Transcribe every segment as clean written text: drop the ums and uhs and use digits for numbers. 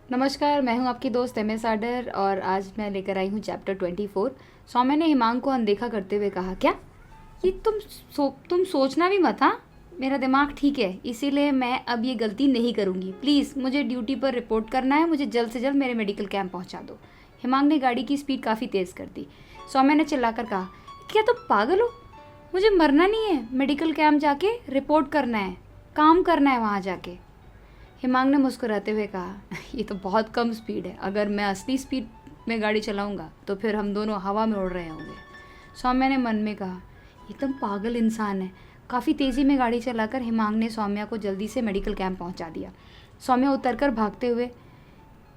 नमस्कार, मैं हूं आपकी दोस्त एमएस आडर और आज मैं लेकर आई हूं चैप्टर 24। सौम्या ने हिमांग को अनदेखा करते हुए कहा, क्या ये तुम सोचना भी मत। हाँ, मेरा दिमाग ठीक है, इसीलिए मैं अब ये गलती नहीं करूँगी। प्लीज़ मुझे ड्यूटी पर रिपोर्ट करना है, मुझे जल्द से जल्द मेरे मेडिकल कैंप पहुँचा दो। हिमांग ने गाड़ी की स्पीड काफ़ी तेज़ कर दी। सौम्या ने चिल्लाकर कहा, क्या तुम पागल हो? मुझे मरना नहीं है, मेडिकल कैंप जाके रिपोर्ट करना है, काम करना है वहाँ जाके। हिमांग ने मुस्कुराते हुए कहा, ये तो बहुत कम स्पीड है, अगर मैं असली स्पीड में गाड़ी चलाऊंगा तो फिर हम दोनों हवा में उड़ रहे होंगे। सौम्या ने मन में कहा, ये तो पागल इंसान है। काफ़ी तेज़ी में गाड़ी चलाकर हिमांग ने सौम्या को जल्दी से मेडिकल कैंप पहुंचा दिया। सौम्या उतरकर भागते हुए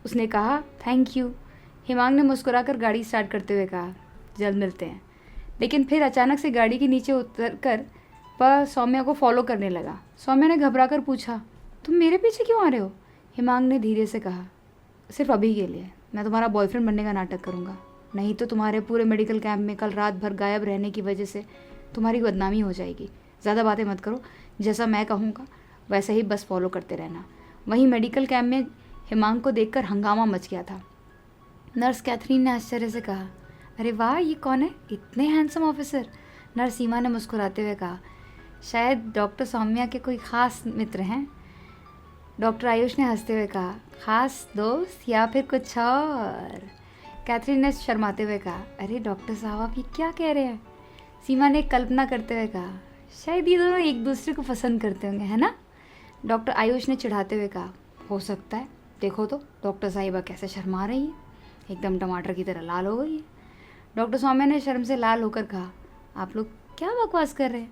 उसने कहा, थैंक यू। हिमांग ने मुस्कुराकर गाड़ी स्टार्ट करते हुए कहा, जल्द मिलते हैं। लेकिन फिर अचानक से गाड़ी के नीचे उतरकर वह सौम्या को फॉलो करने लगा। सौम्या ने घबराकर पूछा, तुम मेरे पीछे क्यों आ रहे हो? हिमांग ने धीरे से कहा, सिर्फ अभी के लिए। मैं तुम्हारा बॉयफ्रेंड बनने का नाटक करूँगा, नहीं तो तुम्हारे पूरे मेडिकल कैंप में कल रात भर गायब रहने की वजह से तुम्हारी बदनामी हो जाएगी। ज़्यादा बातें मत करो, जैसा मैं कहूँगा वैसे ही बस फॉलो करते रहना। वहीं मेडिकल कैंप में हिमांग को देखकर हंगामा मच गया था। नर्स कैथरीन ने आश्चर्य से कहा, अरे वाह, ये कौन है, इतने हैंडसम ऑफिसर? नर्स सीमा ने मुस्कुराते हुए कहा, शायद डॉक्टर सौम्या के कोई ख़ास मित्र हैं। डॉक्टर आयुष ने हंसते हुए कहा, खास दोस्त या फिर कुछ और? कैथरीन ने शर्माते हुए कहा, अरे डॉक्टर साहब, आप ये क्या कह रहे हैं? सीमा ने कल्पना करते हुए कहा, शायद ये दोनों एक दूसरे को पसंद करते होंगे, है ना? डॉक्टर आयुष ने चिढ़ाते हुए कहा, हो सकता है, देखो तो डॉक्टर साहिबा कैसे शर्मा रही है, एकदम टमाटर की तरह लाल हो गई है। डॉक्टर सौम्या ने शर्म से लाल होकर कहा, आप लोग क्या बकवास कर रहे हैं?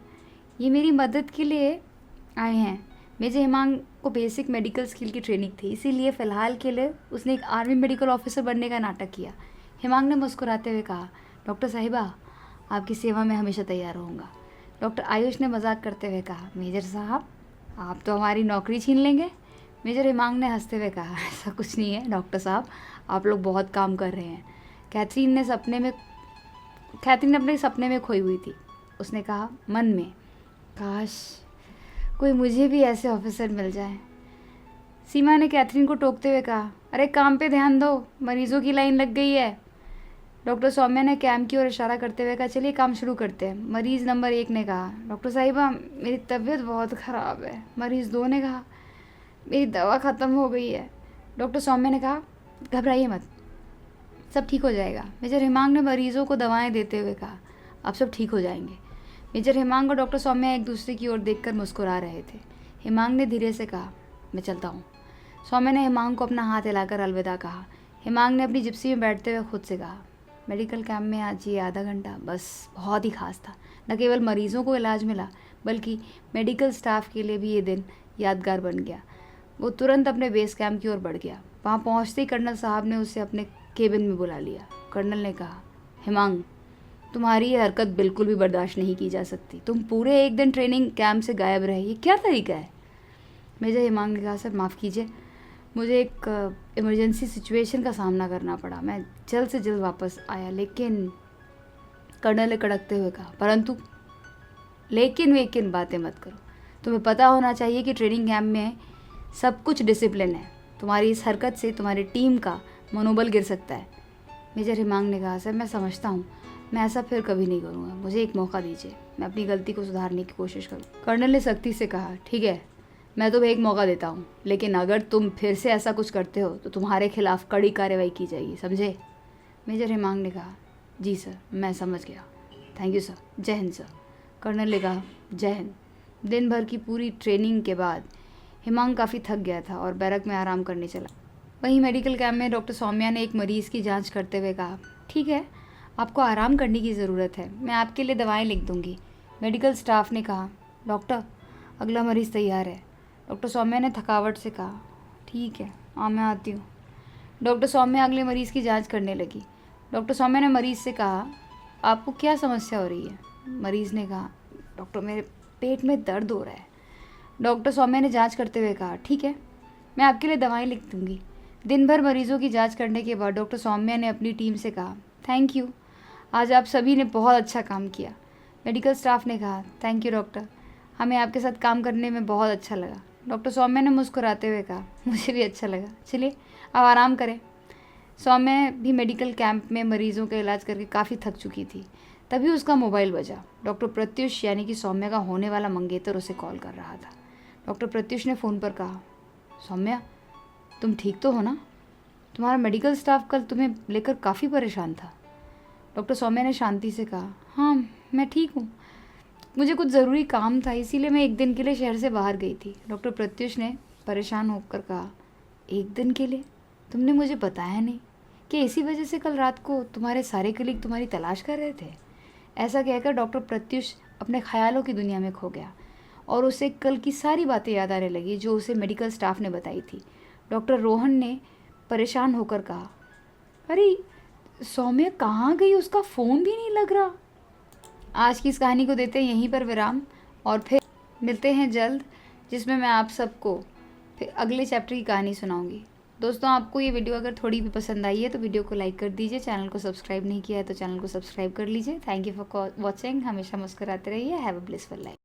ये मेरी मदद के लिए आए हैं। मेजर हिमांग को बेसिक मेडिकल स्किल की ट्रेनिंग थी, इसीलिए फ़िलहाल के लिए उसने एक आर्मी मेडिकल ऑफिसर बनने का नाटक किया। हिमांग ने मुस्कुराते हुए कहा, डॉक्टर साहिबा, आपकी सेवा में हमेशा तैयार रहूँगा। डॉक्टर आयुष ने मजाक करते हुए कहा, मेजर साहब, आप तो हमारी नौकरी छीन लेंगे। मेजर हिमांग ने हंसते हुए कहा, ऐसा कुछ नहीं है डॉक्टर साहब, आप लोग बहुत काम कर रहे हैं। कैथरीन अपने सपने में खोई हुई थी। उसने कहा मन में, काश कोई मुझे भी ऐसे ऑफिसर मिल जाए। सीमा ने कैथरीन को टोकते हुए कहा, अरे काम पे ध्यान दो, मरीजों की लाइन लग गई है। डॉक्टर सौम्या ने कैम्प की ओर इशारा करते हुए कहा, चलिए काम शुरू करते हैं। मरीज़ नंबर 1 ने कहा, डॉक्टर साहिबा, मेरी तबीयत बहुत ख़राब है। मरीज़ 2 ने कहा, मेरी दवा ख़त्म हो गई है। डॉक्टर सौम्या ने कहा, घबराइए मत, सब ठीक हो जाएगा। मेजर हिमांग ने मरीज़ों को दवाएं देते हुए कहा, अब सब ठीक हो जाएंगे। मेजर हिमांग और डॉक्टर सौम्या एक दूसरे की ओर देखकर मुस्कुरा रहे थे। हिमांग ने धीरे से कहा, मैं चलता हूँ। सौम्या ने हिमांग को अपना हाथ हिलाकर अलविदा कहा। हिमांग ने अपनी जिप्सी में बैठते हुए खुद से कहा, मेडिकल कैंप में आज ये आधा घंटा बस बहुत ही खास था। न केवल मरीजों को इलाज मिला, बल्कि मेडिकल स्टाफ के लिए भी ये दिन यादगार बन गया। वो तुरंत अपने बेस कैंप की ओर बढ़ गया। वहाँ पहुँचते ही कर्नल साहब ने उसे अपने केबिन में बुला लिया। कर्नल ने कहा, हिमांग, तुम्हारी ये हरकत बिल्कुल भी बर्दाश्त नहीं की जा सकती। तुम पूरे एक दिन ट्रेनिंग कैंप से गायब रहे, ये क्या तरीका है? मेजर हिमांग ने कहा, सर माफ़ कीजिए, मुझे एक इमरजेंसी सिचुएशन का सामना करना पड़ा, मैं जल्द से जल्द वापस आया। लेकिन कर्नल ने कड़कते हुए कहा, परंतु लेकिन वेकिन बातें मत करो, तुम्हें पता होना चाहिए कि ट्रेनिंग कैंप में सब कुछ डिसिप्लिन है। तुम्हारी इस हरकत से तुम्हारी टीम का मनोबल गिर सकता है। मेजर हिमांग ने कहा, सर मैं समझता हूँ, मैं ऐसा फिर कभी नहीं करूँगा, मुझे एक मौका दीजिए, मैं अपनी गलती को सुधारने की कोशिश करूँ। कर्नल ने सख्ती से कहा, ठीक है, मैं तुम्हें एक मौका देता हूँ, लेकिन अगर तुम फिर से ऐसा कुछ करते हो तो तुम्हारे खिलाफ कड़ी कार्रवाई की जाएगी, समझे? मेजर हिमांग ने कहा, जी सर, मैं समझ गया, थैंक यू सर, जय हिंद सर। कर्नल ने कहा, जय हिंद। दिन भर की पूरी ट्रेनिंग के बाद हिमांग काफ़ी थक गया था और बैरक में आराम करने चला। वहीं मेडिकल कैंप में डॉक्टर सौम्या ने एक मरीज़ की जांच करते हुए कहा, ठीक है, आपको आराम करने की ज़रूरत है, मैं आपके लिए दवाएं लिख दूंगी। मेडिकल स्टाफ ने कहा, डॉक्टर, अगला मरीज़ तैयार है। डॉक्टर सौम्या ने थकावट से कहा, ठीक है, हाँ मैं आती हूँ। डॉक्टर सौम्या अगले मरीज़ की जांच करने लगी। डॉक्टर सौम्या ने मरीज़ से कहा, आपको क्या समस्या हो रही है? मरीज़ ने कहा, डॉक्टर, मेरे पेट में दर्द हो रहा है। डॉक्टर सौम्या ने जांच करते हुए कहा, ठीक है, मैं आपके लिए दवाएं लिख दूंगी। दिन भर मरीजों की जांच करने के बाद डॉक्टर सौम्या ने अपनी टीम से कहा, थैंक यू, आज आप सभी ने बहुत अच्छा काम किया। मेडिकल स्टाफ ने कहा, थैंक यू डॉक्टर, हमें आपके साथ काम करने में बहुत अच्छा लगा। डॉक्टर सौम्य ने मुस्कुराते हुए कहा। मुझे भी अच्छा लगा, चलिए अब आराम करें। सौम्य भी मेडिकल कैंप में मरीजों का इलाज करके काफ़ी थक चुकी थी। तभी उसका मोबाइल बजा। डॉक्टर प्रत्युष यानी कि सौम्य का होने वाला मंगेतर उसे कॉल कर रहा था। डॉक्टर प्रत्युष ने फ़ोन पर कहा, सौम्या तुम ठीक तो हो ना? तुम्हारा मेडिकल स्टाफ कल तुम्हें लेकर काफ़ी परेशान था। डॉक्टर सौम्या ने शांति से कहा, हाँ मैं ठीक हूँ, मुझे कुछ ज़रूरी काम था इसीलिए मैं एक दिन के लिए शहर से बाहर गई थी। डॉक्टर प्रत्युष ने परेशान होकर कहा, एक दिन के लिए? तुमने मुझे बताया नहीं कि इसी वजह से कल रात को तुम्हारे सारे कलीग तुम्हारी तलाश कर रहे थे? ऐसा कहकर डॉक्टर प्रत्युष अपने ख्यालों की दुनिया में खो गया और उसे कल की सारी बातें याद आने लगी जो उसे मेडिकल स्टाफ ने बताई थी। डॉक्टर रोहन ने परेशान होकर कहा, अरे सौम्य कहाँ गई? उसका फ़ोन भी नहीं लग रहा। आज की इस कहानी को देते हैं यहीं पर विराम और फिर मिलते हैं जल्द, जिसमें मैं आप सबको फिर अगले चैप्टर की कहानी सुनाऊंगी। दोस्तों, आपको ये वीडियो अगर थोड़ी भी पसंद आई है तो वीडियो को लाइक कर दीजिए। चैनल को सब्सक्राइब नहीं किया है तो चैनल को सब्सक्राइब कर लीजिए। Thank you for watching. हमेशा मुस्कुराते रहिए। Have a blissful life.